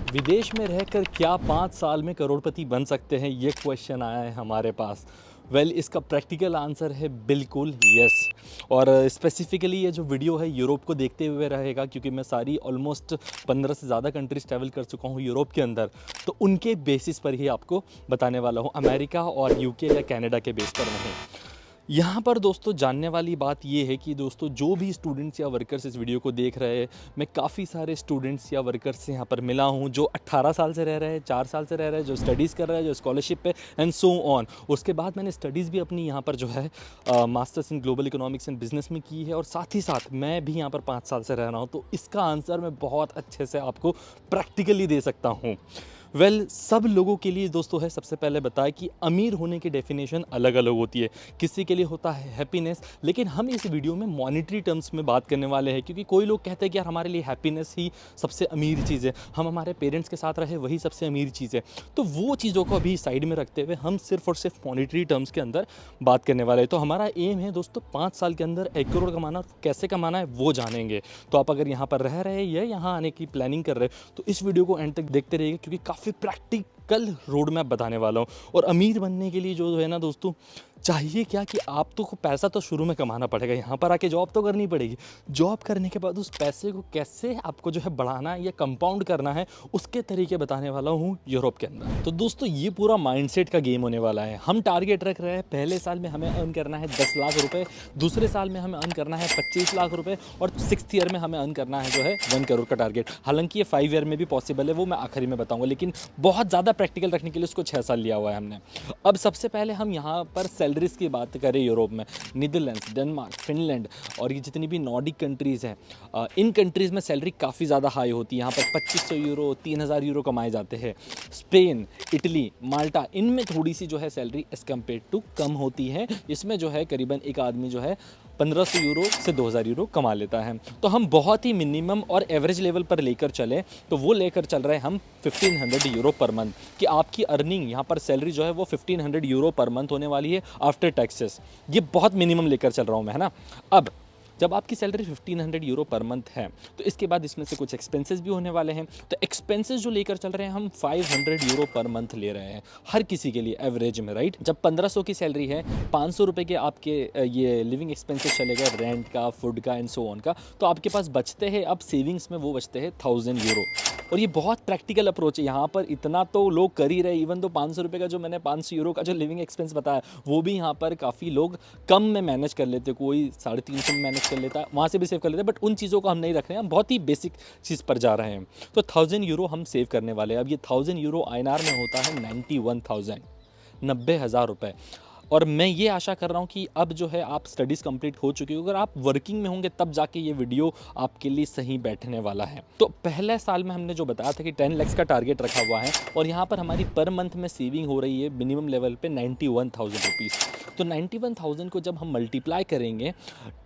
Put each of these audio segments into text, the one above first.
विदेश में रहकर क्या 5 साल में करोड़पति बन सकते हैं, ये क्वेश्चन आया है हमारे पास। इसका प्रैक्टिकल आंसर है बिल्कुल यस। और स्पेसिफिकली ये जो वीडियो है यूरोप को देखते हुए रहेगा, क्योंकि मैं सारी ऑलमोस्ट 15 से ज़्यादा कंट्रीज़ ट्रैवल कर चुका हूँ यूरोप के अंदर। तो उनके बेसिस पर ही आपको बताने वाला हूँ, अमेरिका और यूके या कनाडा के बेस पर नहीं। यहाँ पर दोस्तों जानने वाली बात ये है कि दोस्तों जो भी स्टूडेंट्स या वर्कर्स इस वीडियो को देख रहे हैं, मैं काफ़ी सारे स्टूडेंट्स या वर्कर्स से यहाँ पर मिला हूँ जो 18 साल से रह रहे हैं, 4 साल से रह रहे हैं, जो स्टडीज़ कर रहे हैं, जो स्कॉलरशिप पे एंड सो ऑन। उसके बाद मैंने स्टडीज़ भी अपनी यहाँ पर जो है masters in global economics and business में की है, और साथ ही साथ मैं भी यहाँ पर 5 साल से रह रहा हूँ। तो इसका आंसर मैं बहुत अच्छे से आपको प्रैक्टिकली दे सकता हूँ। सब लोगों के लिए दोस्तों है, सबसे पहले बताएं कि अमीर होने की डेफिनेशन अलग अलग होती है। किसी के लिए होता है हैप्पीनेस, लेकिन हम इस वीडियो में मॉनेटरी टर्म्स में बात करने वाले हैं, क्योंकि कोई लोग कहते हैं कि यार हमारे लिए हैप्पीनेस ही सबसे अमीर चीज़ है, हम हमारे पेरेंट्स के साथ रहे वही सबसे अमीर चीज़ है। तो वो चीज़ों को अभी साइड में रखते हुए हम सिर्फ और सिर्फ मॉनेटरी टर्म्स के अंदर बात करने वाले हैं। तो हमारा एम है दोस्तों 5 साल के अंदर 1 करोड़ कमाना, कैसे कमाना है वो जानेंगे। तो आप अगर यहाँ पर रह रहे हैं या यहाँ आने की प्लानिंग कर रहे हैं तो इस वीडियो को एंड तक देखते रहिए, क्योंकि काफ़ी प्रैक्टिकल रोड मैप बताने वाला हूँ। और अमीर बनने के लिए जो है ना दोस्तों, चाहिए क्या कि आप तो पैसा तो शुरू में कमाना पड़ेगा, यहाँ पर आके जॉब तो करनी पड़ेगी। जॉब करने के बाद उस पैसे को कैसे आपको जो है बढ़ाना है या कंपाउंड करना है, उसके तरीके बताने वाला हूँ यूरोप के अंदर। तो दोस्तों ये पूरा माइंडसेट का गेम होने वाला है। हम टारगेट रख रहे हैं, पहले साल में हमें अर्न करना है 10 लाख रुपए, दूसरे साल में हमें अर्न करना है 25 लाख रुपए, और 6th ईयर में हमें अर्न करना है जो है 1 करोड़ का टारगेट। हालांकि ये 5 ईयर में भी पॉसिबल है, वो मैं आखिरी में बताऊंगा, लेकिन बहुत ज़्यादा प्रैक्टिकल रखने के लिए उसको 6 साल लिया हुआ है हमने। अब सबसे पहले हम यहाँ पर सैलरीज़ की बात करें यूरोप में, नीदरलैंड्स, डेनमार्क, फिनलैंड और ये जितनी भी नॉर्डिक कंट्रीज़ हैं, इन कंट्रीज़ में सैलरी काफ़ी ज़्यादा हाई होती है। यहाँ पर 2500 यूरो, 3000 यूरो कमाए जाते हैं। स्पेन, इटली, माल्टा, इनमें थोड़ी सी जो है सैलरी एज़ कम्पेयर टू कम होती है। इसमें जो है करीबन एक आदमी जो है 1500 यूरो से 2000 यूरो कमा लेता है। तो हम बहुत ही मिनिमम और एवरेज लेवल पर लेकर चलें तो वो लेकर चल रहे हैं हम 1500 यूरो पर मंथ, कि आपकी अर्निंग यहाँ पर सैलरी जो है वो 1500 यूरो पर मंथ होने वाली है आफ्टर टैक्सेस। ये बहुत मिनिमम लेकर चल रहा हूँ मैं, है ना। अब जब आपकी सैलरी 1500 यूरो पर मंथ है तो इसके बाद इसमें से कुछ एक्सपेंसेस भी होने वाले हैं। तो एक्सपेंसेस जो लेकर चल रहे हैं हम 500 यूरो पर मंथ ले रहे हैं हर किसी के लिए एवरेज में, राइट। जब 1500 की सैलरी है, 500 रुपये के आपके ये लिविंग एक्सपेंसेस चले गए, रेंट का, फूड का एंड सो ऑन का, तो आपके पास बचते हैं अब सेविंग्स में, वो बचते हैं 1000 यूरो। और ये बहुत प्रैक्टिकल अप्रोच है, यहाँ पर इतना तो लोग कर ही रहे। इवन तो 500 रुपये का जो मैंने 500 यूरो का जो लिविंग एक्सपेंस बताया, वो भी यहाँ पर काफ़ी लोग कम में मैनेज कर लेते, कोई 350 में मैनेज कर लेता है, वहाँ से भी सेव कर लेते हैं। बट उन चीज़ों को हम नहीं रख रहे हैं, हम बहुत ही बेसिक चीज़ पर जा रहे हैं। तो 1000 यूरो हम सेव करने वाले हैं। अब ये 1000 यूरो INR में होता है 91,000, 90,000 रुपये। और मैं ये आशा कर रहा हूँ कि अब जो है आप स्टडीज़ कंप्लीट हो चुकी हो, अगर आप वर्किंग में होंगे तब जाके ये वीडियो आपके लिए सही बैठने वाला है। तो पहले साल में हमने जो बताया था कि 10 लाख का टारगेट रखा हुआ है, और यहाँ पर हमारी पर मंथ में सेविंग हो रही है मिनिमम लेवल पे 91,000 रुपीज़। तो 91,000 को जब हम मल्टीप्लाई करेंगे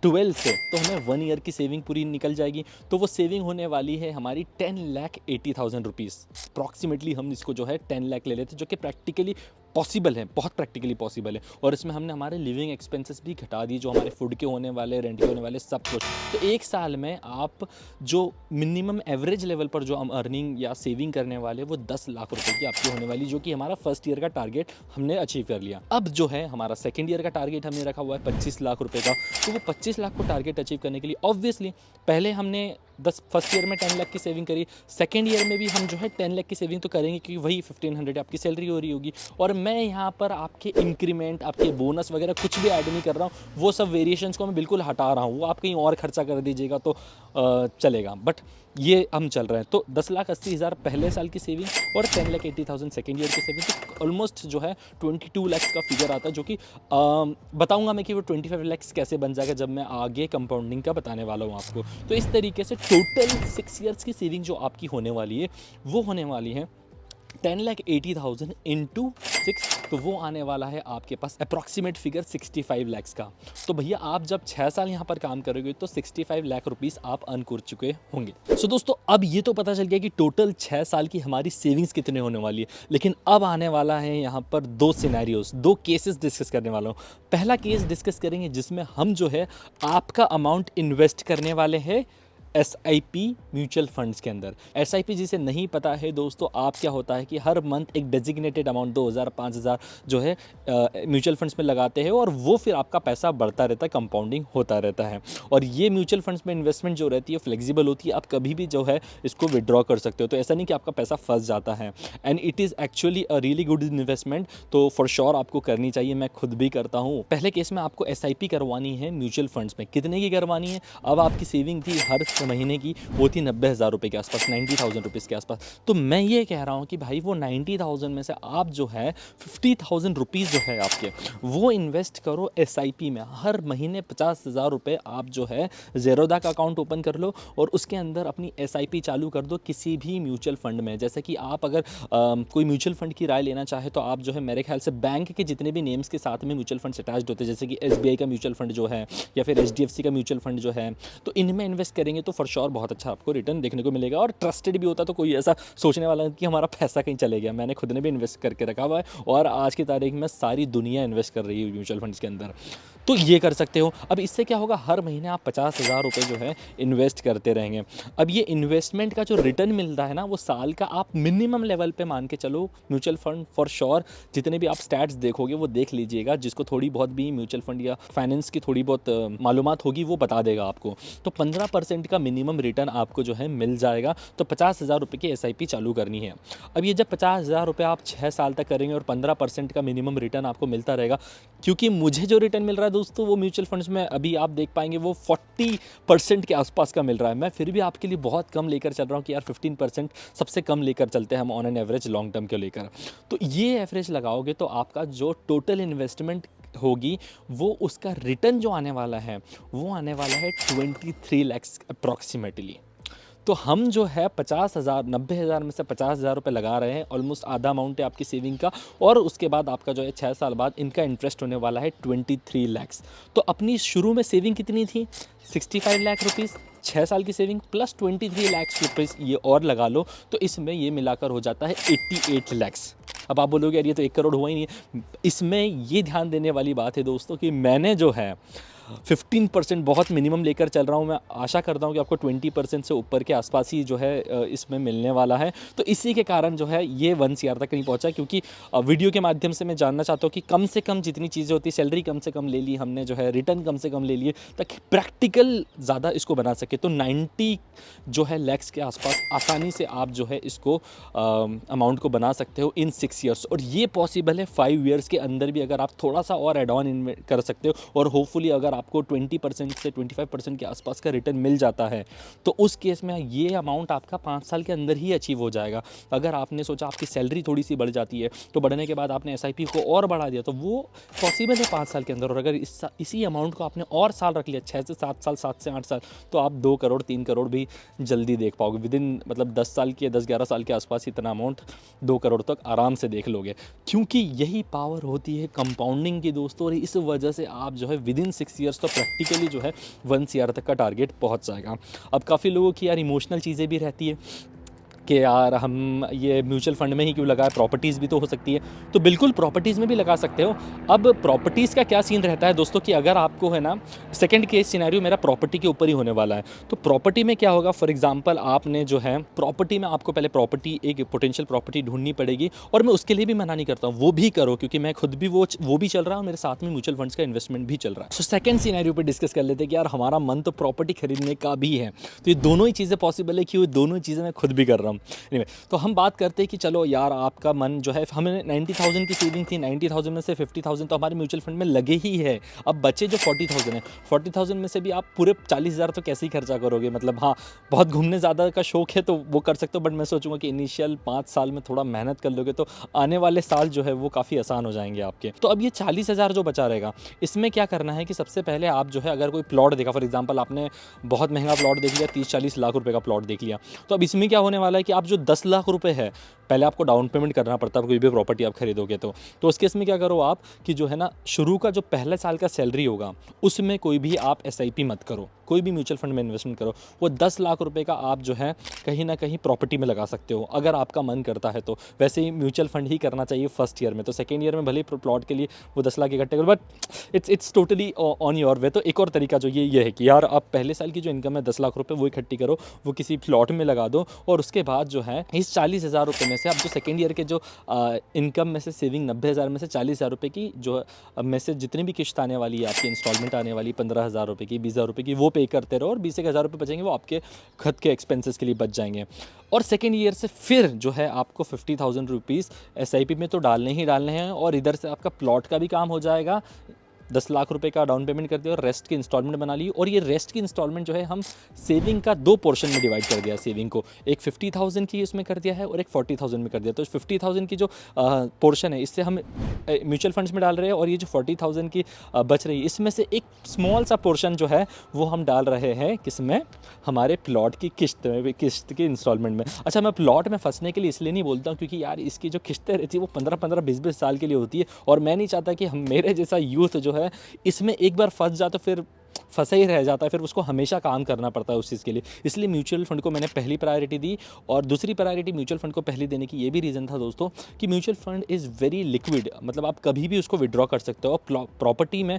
12 से, तो हमें 1 ईयर की सेविंग पूरी निकल जाएगी। तो वो सेविंग होने वाली है हमारी 10,80,000 रुपीज़ अप्रॉक्सीमेटली। हम इसको जो है 10 लाख ले लेते हैं, जो कि प्रैक्टिकली पॉसिबल है, बहुत प्रैक्टिकली पॉसिबल है। और इसमें हमने हमारे लिविंग एक्सपेंसेस भी घटा दिए, जो हमारे फूड के होने वाले, रेंट के होने वाले, सब कुछ। तो एक साल में आप जो मिनिमम एवरेज लेवल पर जो हम अर्निंग या सेविंग करने वाले, वो 10 लाख रुपए की आपकी होने वाली, जो कि हमारा फर्स्ट ईयर का टारगेट हमने अचीव कर लिया। अब जो है हमारा सेकेंड ईयर का टारगेट हमने रखा हुआ है 25 लाख रुपये का। तो वो 25 लाख को टारगेट अचीव करने के लिए ऑब्वियसली पहले हमने फर्स्ट ईयर में 10 लाख की सेविंग करी, सेकेंड ईयर में भी हम जो है 10 लाख की सेविंग तो करेंगे, क्योंकि वही 1500 आपकी सैलरी हो रही होगी। और मैं यहाँ पर आपके इंक्रीमेंट, आपके बोनस वगैरह कुछ भी ऐड नहीं कर रहा हूँ, वो सब वेरिएशंस को मैं बिल्कुल हटा रहा हूँ। वो आप कहीं और खर्चा कर दीजिएगा तो चलेगा, बट ये हम चल रहे हैं। तो 10,80,000 पहले साल की सेविंग और 10,80,000 सेकेंड ईयर की सेविंग, तो ऑलमोस्ट जो है 22 लाख का फिगर आता है, जो कि बताऊंगा मैं कि वो 25 लाख कैसे बन जाएगा जब मैं आगे कंपाउंडिंग का बताने वाला हूँ आपको। तो इस तरीके से टोटल 6 ईयर्स की सेविंग जो आपकी होने वाली है, वो होने वाली है 10,80,000 इंटू 6, तो वो आने वाला है आपके पास अप्रॉक्सीमेट फिगर 65 लाख का। तो भैया आप जब 6 साल यहाँ पर काम करोगे तो 65 लाख रुपीस आप अर्न कर चुके होंगे। सो दोस्तों अब ये तो पता चल गया कि टोटल 6 साल की हमारी सेविंग्स कितने होने वाली है, लेकिन अब आने वाला है यहाँ पर 2 सिनेरियोस, 2 केसेस डिस्कस करने वाला हूँ। पहला केस डिस्कस करेंगे जिसमें हम जो है आपका अमाउंट इन्वेस्ट करने वाले हैं SIP म्यूचुअल फंड्स के अंदर। SIP जिसे नहीं पता है दोस्तों, आप क्या होता है कि हर मंथ एक डेजिग्नेटेड अमाउंट 2000 5000 जो है म्यूचुअल फंड्स में लगाते हैं और वो फिर आपका पैसा बढ़ता रहता है, कंपाउंडिंग होता रहता है। और ये म्यूचुअल फंड्स में इन्वेस्टमेंट जो रहती है फ्लेक्सिबल होती है, आप कभी भी जो है इसको विड्रॉ कर सकते हो। तो ऐसा नहीं कि आपका पैसा फंस जाता है, and it is actually a really good investment. तो फॉर श्योर आपको करनी चाहिए, मैं खुद भी करता हूँ। पहले केस में आपको SIP करवानी है म्यूचुअल फंड्स में। कितने की करवानी है? अब आपकी सेविंग थी हर महीने की, वो थी 90,000 रुपये के आसपास, 90,000 रुपीज़ के आसपास। तो मैं ये कह रहा हूँ कि भाई वो 90,000 में से आप जो है 50,000 रुपीज़ जो है आपके, वो इन्वेस्ट करो SIP में। हर महीने 50,000 रुपये आप जो है ज़ेरोधा का अकाउंट ओपन कर लो और उसके अंदर अपनी SIP चालू कर दो किसी भी म्यूचुअल फंड में। जैसे कि आप अगर कोई म्यूचुअल फंड की राय लेना चाहे तो आप जो है मेरे ख्याल से बैंक के जितने भी नेम्स के साथ में म्यूचुअल फंड अटैच्ड होते हैं, जैसे कि SBI का म्यूचुअल फंड जो है या फिर HDFC का म्यूचुअल फंड जो है, तो इनमें इन्वेस्ट करेंगे तो फॉर श्योर बहुत अच्छा आपको रिटर्न देखने को मिलेगा। और ट्रस्टेड भी होता, तो कोई ऐसा सोचने वाला कि हमारा पैसा कहीं चले गया। मैंने खुद ने भी इन्वेस्ट करके रखा हुआ है और आज की तारीख में सारी दुनिया इन्वेस्ट कर रही है म्यूचुअल फंड्स के अंदर। तो ये कर सकते हो। अब इससे क्या होगा, हर महीने आप 50,000 रुपये जो है इन्वेस्ट करते रहेंगे। अब ये इन्वेस्टमेंट का जो रिटर्न मिलता है ना, वो साल का आप मिनिमम लेवल पे मान के चलो। म्यूचुअल फंड फॉर श्योर जितने भी आप स्टैट्स देखोगे वो देख लीजिएगा, जिसको थोड़ी बहुत भी म्यूचुअल फंड या फाइनेंस की थोड़ी बहुत मालूमात होगी वो बता देगा आपको। तो 15% का मिनिमम रिटर्न आपको जो है मिल जाएगा। तो 50,000 रुपये की SIP चालू करनी है। अब ये जब 50,000 रुपये आप 6 साल तक करेंगे और 15% का मिनिमम रिटर्न आपको मिलता रहेगा, क्योंकि मुझे जो रिटर्न मिल रहा है दोस्तों वो म्यूचुअल फंड्स में अभी आप देख पाएंगे वो 40% के आसपास का मिल रहा है। मैं फिर भी आपके लिए बहुत कम लेकर चल रहा हूँ कि यार 15% सबसे कम लेकर चलते हैं हम on an average long term के लेकर। तो ये एवरेज लगाओगे तो आपका जो टोटल इन्वेस्टमेंट होगी वो उसका रिटर्न जो आने वाला है वो आने वाला है 23 लाख अप्रॉक्सीमेटली। तो हम जो है 50,000 90,000 में से 50,000 रुपये लगा रहे हैं, ऑलमोस्ट आधा अमाउंट है आपकी सेविंग का। और उसके बाद आपका जो है 6 साल बाद इनका इंटरेस्ट होने वाला है 23 लैक्स। तो अपनी शुरू में सेविंग कितनी थी? 65 लाख रुपीज़। 6 साल की सेविंग प्लस 23 लाख रुपीज़ ये और लगा लो, तो इसमें ये मिलाकर हो जाता है 88 लैक्स। अब आप बोलोगे यार ये तो 1 करोड़ हुआ ही नहीं है। इसमें ये ध्यान देने वाली बात है दोस्तों कि मैंने जो है 15% बहुत मिनिमम लेकर चल रहा हूँ। मैं आशा करता हूँ कि आपको 20% से ऊपर के आसपास ही जो है इसमें मिलने वाला है। तो इसी के कारण जो है ये 1 CR तक नहीं पहुँचा, क्योंकि वीडियो के माध्यम से मैं जानना चाहता हूँ कि कम से कम जितनी चीज़ें होती, सैलरी कम से कम ले ली हमने, जो है रिटर्न कम से कम ले लिए, ताकि प्रैक्टिकल ज़्यादा इसको बना सके। तो 90 जो है लैक्स के आसपास आसानी से आप जो है इसको अमाउंट को बना सकते हो इन 6 ईयर्स। और ये पॉसिबल है 5 ईयर्स के अंदर भी, अगर आप थोड़ा सा और एड ऑन कर सकते हो और होपफुली अगर आपको 20% से 25% के आसपास का रिटर्न मिल जाता है, तो उस केस में ये अमाउंट आपका 5 साल के अंदर ही अचीव हो जाएगा। अगर आपने सोचा आपकी सैलरी थोड़ी सी बढ़ जाती है, तो बढ़ने के बाद आपने SIP को और बढ़ा दिया, तो वो पॉसिबल है 5 साल के अंदर। और अगर इसी अमाउंट को आपने और साल रख लिया, 6 से 7 साल, 7 से 8 साल, तो आप 2 करोड़ 3 करोड़ भी जल्दी देख पाओगे। विदिन मतलब 10 साल के 10-11 साल के आसपास इतना अमाउंट 2 करोड़ तक आराम से देख लोगे, क्योंकि यही पावर होती है कंपाउंडिंग की दोस्तों। और इस वजह से आप जो है विदिन 6 ईयर्स तो प्रैक्टिकली जो है 1 CR तक का टारगेट पहुंच जाएगा। अब काफ़ी लोगों की यार इमोशनल चीज़ें भी रहती है कि यार हम ये म्यूचुअल फंड में ही क्यों लगाए, प्रॉपर्टीज़ भी तो हो सकती है। तो बिल्कुल प्रॉपर्टीज़ में भी लगा सकते हो। अब प्रॉपर्टीज़ का क्या सीन रहता है दोस्तों कि अगर आपको है ना, सेकंड केस सिनेरियो मेरा प्रॉपर्टी के ऊपर ही होने वाला है। तो प्रॉपर्टी में क्या होगा, फॉर एग्जांपल आपने जो है प्रॉपर्टी में आपको पहले प्रॉपर्टी एक पोटेंशियल प्रॉपर्टी ढूंढनी पड़ेगी। और मैं उसके लिए भी मना नहीं करता हूँ, वो भी करो, क्योंकि मैं खुद भी वो भी चल रहा है, मेरे साथ में म्यूचुअल फंड्स का इन्वेस्टमेंट भी चल रहा है। तो सेकंड सिनेरियो पे डिस्कस कर लेते हैं कि यार हमारा मन तो प्रॉपर्टी खरीदने का भी है। तो ये दोनों ही चीज़ें पॉसिबल है कि वो दोनों चीज़ें मैं खुद भी कर रहा हूँ। anyway, तो हम बात करते हैं कि चलो यार आपका मन जो है, हमें 90,000 की सेविंग थी, 90,000 में से 50,000 तो हमारे म्यूचुअल फंड में लगे ही है। अब बचे जो 40,000 है, 40,000 में से भी आप पूरे 40,000 तो कैसे ही खर्चा करोगे। मतलब हाँ, बहुत घूमने ज़्यादा का शौक है तो वो कर सकते हो, बट मैं सोचूंगा कि इनिशियल 5 साल में थोड़ा मेहनत कर लोगे तो आने वाले साल जो है वो काफ़ी आसान हो जाएंगे आपके। तो अब ये 40,000 जो बचा रहेगा, इसमें क्या करना है कि सबसे पहले आप जो है अगर कोई प्लॉट देखा, फॉर एग्जाम्पल आपने बहुत महंगा प्लॉट देख लिया, 30-40 लाख रुपये का प्लॉट देख लिया, तो अब इसमें क्या होने वाला है कि आप जो 10 लाख रुपये है पहले आपको डाउन पेमेंट करना पड़ता है कोई भी प्रॉपर्टी आप खरीदोगे तो उस केस में क्या करो आप कि जो है ना शुरू का जो पहले साल का सैलरी होगा उसमें कोई भी आप SIP मत करो, कोई भी म्यूचुअल फंड में इन्वेस्टमेंट करो। वो 10 लाख रुपए का आप जो है कहीं ना कहीं प्रॉपर्टी में लगा सकते हो अगर आपका मन करता है तो। वैसे ही म्यूचुअल फंड ही करना चाहिए फर्स्ट ईयर में, तो सेकेंड ईयर में भले ही प्लॉट के लिए वो 10 लाख इकट्ठे करो, but it's totally on your way. तो एक और तरीका जो ये है कि यार आप पहले साल की जो इनकम है 10 लाख रुपए वो इकट्ठी करो, वो किसी प्लॉट में लगा दो, और उसके बाद जो है इस 40,000 रुपये में से आप जो सेकेंड ईयर के जो इनकम में से सेविंग 90,000 में से 40,000 रुपये की जो में से जितनी भी किस्त आने वाली है आपकी इंस्टॉलमेंट आने वाली 15,000 रुपये की 20,000 रुपये की वो पे करते रहो, और 20,000 रुपये बचेंगे वो आपके खुद के एक्सपेंसेस के लिए बच जाएंगे। और सेकेंड ईयर से फिर जो है आपको 50,000 रुपीज़ SIP में तो डालने ही डालने हैं, और इधर से आपका प्लॉट का भी काम हो जाएगा। 10 लाख रुपए का डाउन पेमेंट कर दिया और रेस्ट की इंस्टॉलमेंट बना ली। और ये रेस्ट की इंस्टॉलमेंट जो है हम सेविंग का 2 पोर्शन में डिवाइड कर दिया। सेविंग को एक 50,000 की इसमें कर दिया है और एक 40,000 में कर दिया। तो 50,000 की जो पोर्शन है इससे हम म्यूचुअल फंड्स में डाल रहे हैं, और ये जो 40,000 की बच रही है इसमें से एक स्मॉल सा पोर्शन जो है वो हम डाल रहे हैं किसमें, हमारे प्लॉट की किस्त की इंस्टॉलमेंट में। अच्छा, मैं प्लॉट में फंसने के लिए इसलिए नहीं बोलता हूँ क्योंकि यार इसकी जो किस्तें रहती है वो 15-15, 20-20 साल के लिए होती है, और मैं नहीं चाहता कि हम मेरे जैसा यूथ जो है इसमें एक बार फंस जाए तो फिर फंसा ही रह जाता है, फिर उसको हमेशा काम करना पड़ता है उस चीज़ के लिए। इसलिए म्यूचुअल फंड को मैंने पहली प्रायोरिटी दी, और दूसरी प्रायोरिटी म्यूचुअल फंड को पहले देने की ये भी रीज़न था दोस्तों कि mutual fund is very liquid, मतलब आप कभी भी उसको विड्रॉ कर सकते हो। और प्रॉपर्टी में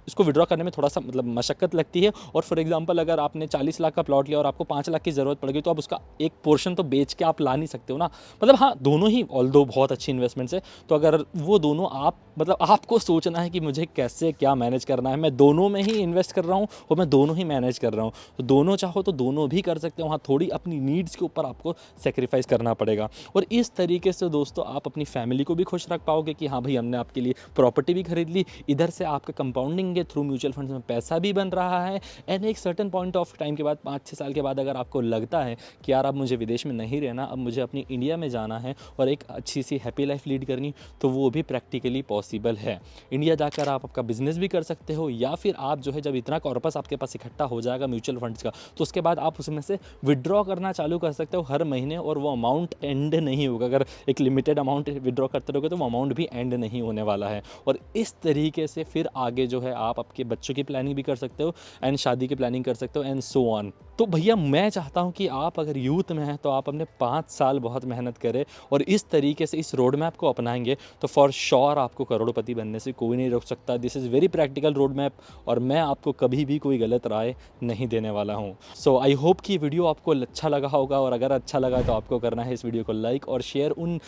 इसको विड्रॉ करने में थोड़ा सा मतलब मशक्क़त लगती है, और फॉर एग्जांपल अगर आपने 40 लाख का प्लॉट लिया और आपको 5 लाख की ज़रूरत पड़ गई तो आप उसका एक पोर्शन तो बेच के आप ला नहीं सकते हो ना। मतलब हाँ, दोनों ही ऑल्दो बहुत अच्छी इन्वेस्टमेंट्स है, तो अगर वो दोनों आप मतलब आपको सोचना है कि मुझे कैसे क्या मैनेज करना है, मैं दोनों में ही इन्वेस्ट कर रहा हूँ और मैं दोनों ही मैनेज कर रहा हूँ, तो दोनों चाहो तो दोनों भी कर सकते हो। हाँ, थोड़ी अपनी नीड्स के ऊपर आपको सेक्रीफाइस करना पड़ेगा, और इस तरीके से दोस्तों आप अपनी फैमिली को भी खुश रख पाओगे कि हाँ भाई हमने आपके लिए प्रॉपर्टी भी खरीद ली, इधर से आपका कंपाउंडिंग के थ्रू म्यूचुअल फंड्स में पैसा भी बन रहा है। एंड एक सर्टन पॉइंट ऑफ टाइम के बाद 5-6 साल के बाद अगर आपको लगता है कि यार अब मुझे विदेश में नहीं रहना, अब मुझे अपनी इंडिया में जाना है और एक अच्छी सी हैप्पी लाइफ लीड करनी, तो वो भी प्रैक्टिकली पॉसिबल है। इंडिया जाकर आप आपका बिजनेस भी कर सकते हो, या फिर आप जो है जब इतना कॉर्पस आपके पास इकट्ठा हो जाएगा म्यूचुअल फंड्स का, तो उसके बाद आप उसमें से विड्रॉ करना चालू कर सकते हो हर महीने, और वो अमाउंट एंड नहीं होगा। अगर एक लिमिटेड अमाउंट विड्रॉ करते रहोगे तो वो अमाउंट भी एंड नहीं होने वाला है। और इस तरीके से फिर आगे जो है आप आपके बच्चों की प्लानिंग भी कर सकते हो, एंड शादी की प्लानिंग कर सकते हो, एंड सो ऑन। तो भैया मैं चाहता हूँ कि आप अगर यूथ में हैं तो आप अपने 5 साल बहुत मेहनत करें, और इस तरीके से इस रोड मैप को अपनाएंगे तो फॉर श्योर आपको करोड़पति बनने से कोई नहीं रोक सकता। This is very practical road map, और मैं आपको कभी भी कोई गलत राय नहीं देने वाला हूँ। सो आई होप कि वीडियो आपको अच्छा लगा होगा, और अगर अच्छा लगा तो आपको करना है इस वीडियो को लाइक और शेयर उन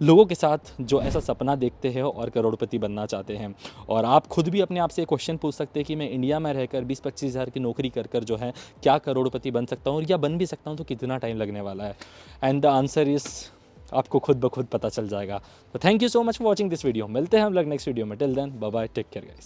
लोगों के साथ जो ऐसा सपना देखते हैं और करोड़पति बनना चाहते हैं। और आप खुद भी अपने आप से एक क्वेश्चन पूछ सकते हैं कि मैं इंडिया में रहकर 20-25 हज़ार की नौकरी कर कर जो है क्या करोड़पति बन सकता हूँ, या बन भी सकता हूँ तो कितना टाइम लगने वाला है। एंड द आंसर इज़ आपको खुद ब खुद पता चल जाएगा। तो thank you so much for watching this video. मिलते हैं हम लोग नेक्स्ट वीडियो में। Till then bye bye, take care guys.